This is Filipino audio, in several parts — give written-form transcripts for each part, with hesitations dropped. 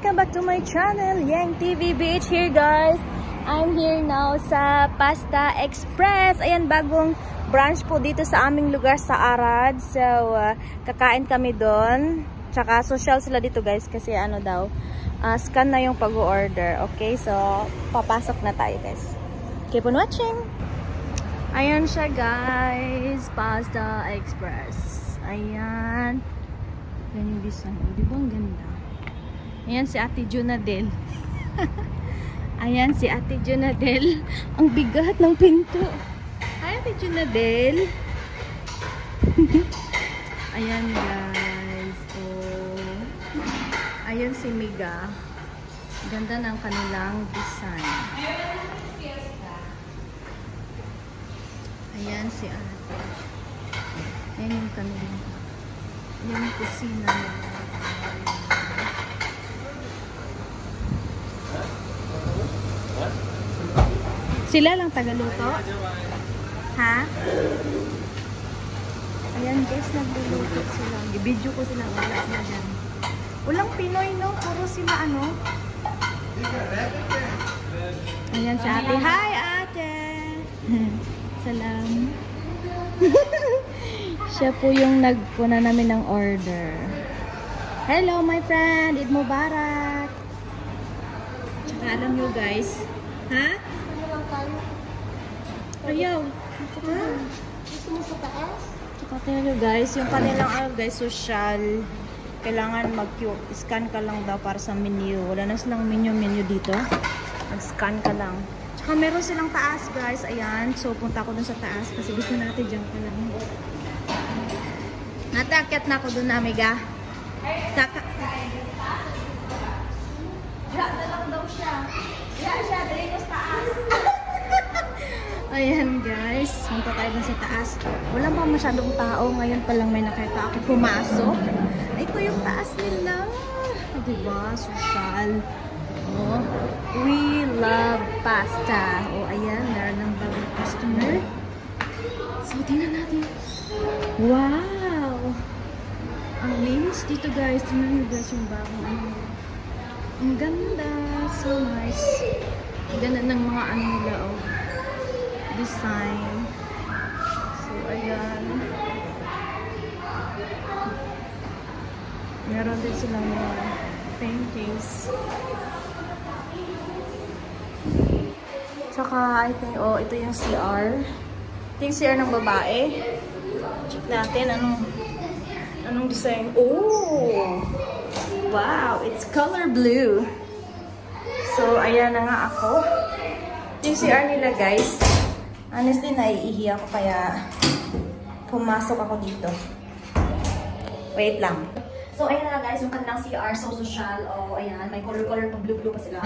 Welcome back to my channel, Yang TV BH here guys. I'm here now sa Pasta Express. Ayan, bagong branch po dito sa aming lugar sa Arad. So, kakain kami doon. Tsaka social sila dito guys kasi ano daw, scan na yung pag-order. Okay, so papasok na tayo guys. Keep on watching. Ayan siya guys, Pasta Express. Ayan. Yan yung design. Di ba ang ganda? Ayan si Ate Junadel. Ayan si Ate Junadel. Ang bigat ng pinto. Hi Ate Junadel. Ayan guys. Oh. Ayan si Miga. Ganda ng kanilang design. Ayan si Ate. Ayan yung kanilang. Ayan yung kusina nila. Sila lang tagaluto? Ha? Ayan guys, nagluluto sila. I-video ko sila. Wala na dyan. Walang Pinoy no? Puro sila ano? Ayan si Ate. Hi Ate! Salam. Siya po yung nagpuna namin ng order. Hello my friend! Eid Mubarak! Tsaka alam nyo guys, ha? Ayaw. Ha? Gusto mo sa taas? Tsaka tingnan nyo guys, yung kanilang guys, social. Kailangan mag-scan ka lang daw para sa menu. Wala na silang menu dito. Mag-scan ka lang. Tsaka meron silang taas guys. Ayan. So punta ako dun sa taas kasi gusto natin dyan ka lang. Natakyat na ako dun na, Amiga. Wala na lang daw siya. Wala siya. Dali ko sa taas. Ayan guys, punta tayo dun sa taas. Wala pa masyadong tao. Ngayon pa lang may nakita ako pumasok. Ito yung taas nila. Diba? Social. Oh, we love pasta. Oh, ayan. Meron ng bagong customer. So, tingnan natin. Wow! Ang linis dito guys. Tingnan nyo guys yung bagong ano. Ang ganda. So nice. Ang ganda ng mga ano nila. Oh. Design. So, ayan. Meron din silang mga paintings. Tsaka, I think, oh, ito yung CR. Ito yung CR ng babae. Check natin, anong design. Oh! Wow! It's color blue. So, ayan na nga ako. Ito yung CR nila, guys. Honestly, naiihi ako kaya pumasok ako dito. Wait lang. So, ayan na guys, yung kanilang CR, so social. Oh, ayan, may color-color pa, blue-blue pa sila.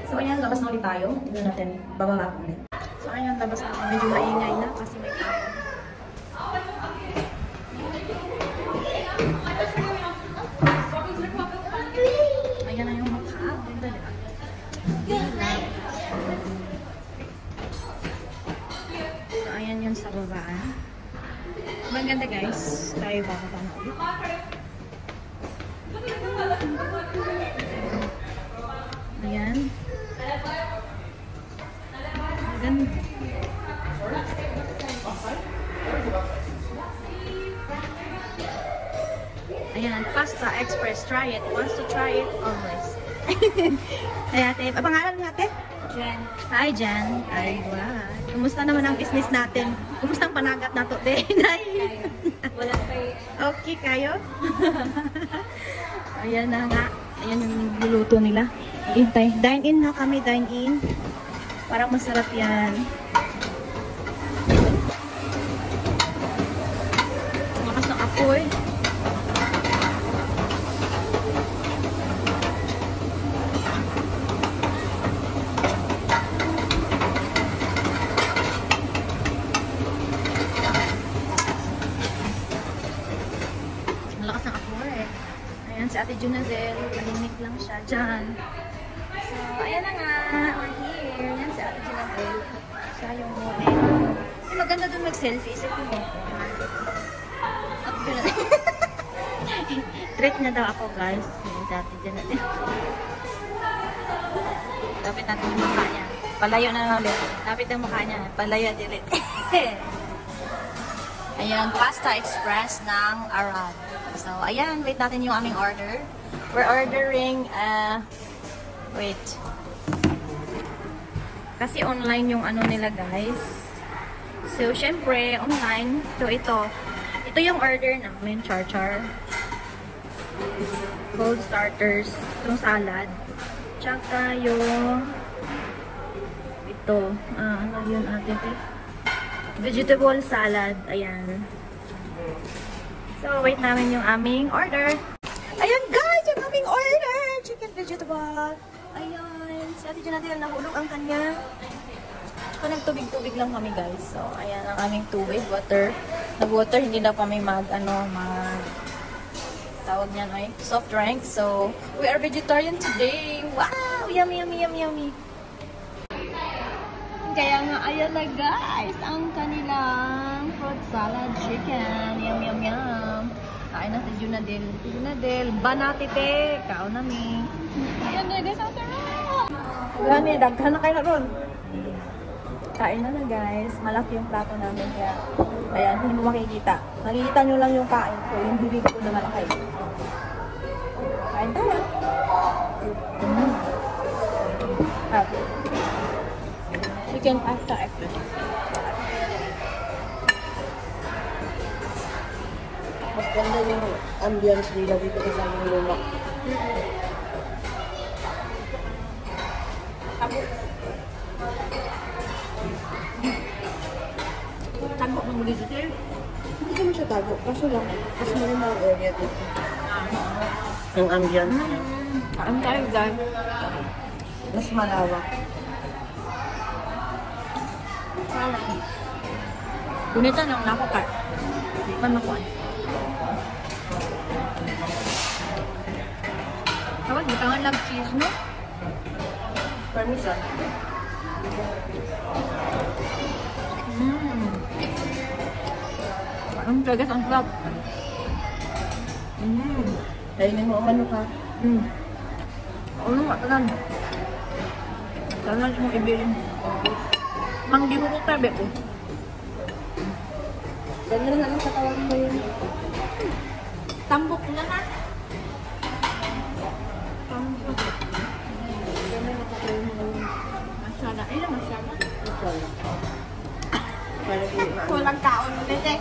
So, ayan, labas na ulit tayo. Tignan natin, bababa ko ulit. So, ayan, labas na ako. Medyo maingay na kasi may tao. Ayan na yung mukha. Ganda diba? Ayan yun sa babaan. Maganda guys. Tayo bababa na ulit. Ayan. Maganda. Ayan. Pasta Express. Try it. Wants to try it always. Ay ate. Pangalan mo ate? Jan. Hi Jan. Ay wow. Kumusta naman ang business natin? Kumusta ang panagat na to? Wala kayo. Okay kayo? Ayan na nga. Ayan yung luluto nila. Hintay. Dine-in na kami. Dine-in. Parang masarap yan. Makas ng apoy. Si Ate Junadel, tahimik lang siya dyan. So, ayan na nga. We're here. Yan si Ate Junadel. Siya yung model. Maganda dun mag-selfie. Isip ko mo. Treat niya daw ako, guys. Dati dyan natin. Lapit natin yung mukha niya. Palayo na lang ulit. Lapit ang mukha niya. Palayo ulit. Ayan, Pasta Express ng Arad. So, ayan. Wait natin yung aming order. We're ordering, wait. Kasi online yung ano nila, guys. So, syempre, online. So, ito. Ito yung order namin, char-char. Cold starters. Itong salad. Tsaka yung ito. Ano yun atin? Vegetable salad. Ayan. So, wait namin yung aming order. Ayan, guys! Yung aming order! Chicken vegetable. Ayan. Si Ate Jonathan nahulog ang kanya. So, nagtubig-tubig lang kami, guys. So, ayan ang aming tubig. Water. Nag-water. Hindi na kami tawag niyan ay soft drink. So, we are vegetarian today. Wow! Yummy, yummy, yummy, yummy. Kaya nga, ayan na guys, ang kanilang fruit salad chicken. Yum, yum, yum. Kain na si Junadel. Junadel, banatite. Kao namin. Ayan na guys, ang sarap! Gani, daghan na kayo na ron. Kain na guys. Malaki yung plato namin. Kaya, ayan, hindi mo makikita. Makikita nyo lang yung kain ko. Yung bibig ko na malaki. Kain tayo. Chicken pasta express. Mas ganda yung ambience nila dito sa yung lumak. Tago ng muli dito eh. Hindi naman siya tago. Kaso lang, mas meron mga area dito. Yung ambience. Kain tayo guys. Mas malawak. Gunita nang nakukat. Di pa nakuha. Tawag, di ka nga lang cheese, no? Parmesan. Ang tagas ang sarap. Kainin mo, ano ka? Ano nga, talan. Talan mong ibilin. Mang di mo ko tabi ko. Ganyan na lang sa tawag mo yun. Tambok na na. Tambok. Masyada. Ayun, masyada. Walang kaon ulit eh.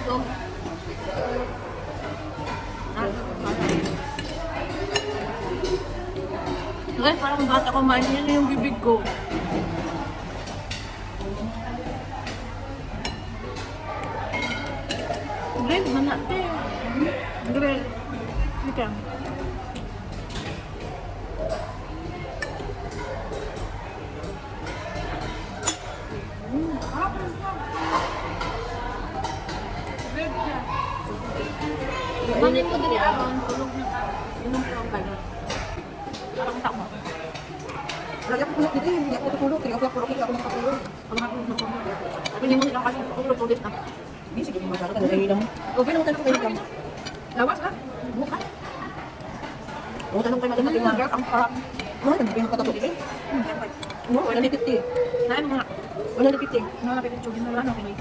Ito. Guys, parang bata kumain yan yung bibig ko. Greg, manate. Greg. Ika. Manin ko dali aron, tulog na ka. Inom ko ang kanya. Parang tama. Lagi ako tulog dito, hindi ako tutulog. Hindi ako tulog, hindi ako nakatulog. Ang mga tulog na ko. Hindi mo silang kasi tulog na. Hindi, sige mo masyado. Nagahila mo. Okay, naman tanong kayo lang. Lawas ka? Buka? Oo, tanong kayo maganda yung mga. Ang parang. Mahal, nagpapin ang katapos dito. Oo, 150. Nain mo nga. 150. Nalapit yung chugin na lang. Okay.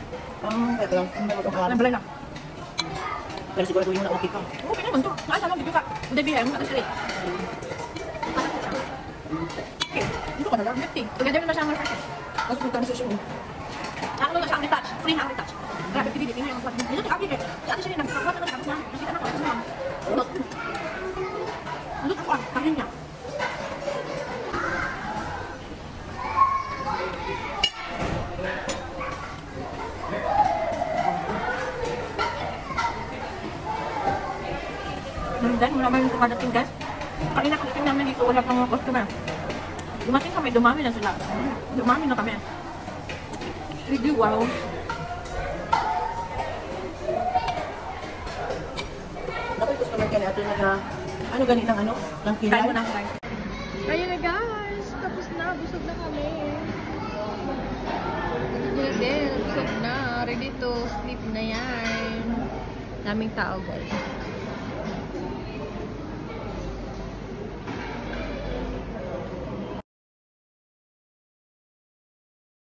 Kaya lang. Ang bago ang Ang balay lang. Pero siguro yung na okay ka. Okay naman to. Nasa lang, bibig ka. Hindi bihay mo na kasi. Okay. Dito ka na lang. 50. Together na siya ang refresh. Tapos punta na sa show. Ang lang siya ang retouch. Free ang retouch. Grabe, pinili mo yung swat. Dito ka kapit eh. Si ate siya rin nagkakawat na tapos na. Nakita na ko. Ano lang. Ulot ako ah. Karin niya. Dahil wala man yung kumadating guys. Kanina kadating namin dito, wala pang mga customer. Dumating kami, dumami na sila. Dumami na kami. Really wow. Dapat customer ka natin na ano ganitang ano? Ng kilay? Kain mo na guys. Kaya na guys, tapos na, busog na kami. Busog na, ready to sleep na yan. Daming tao, guys.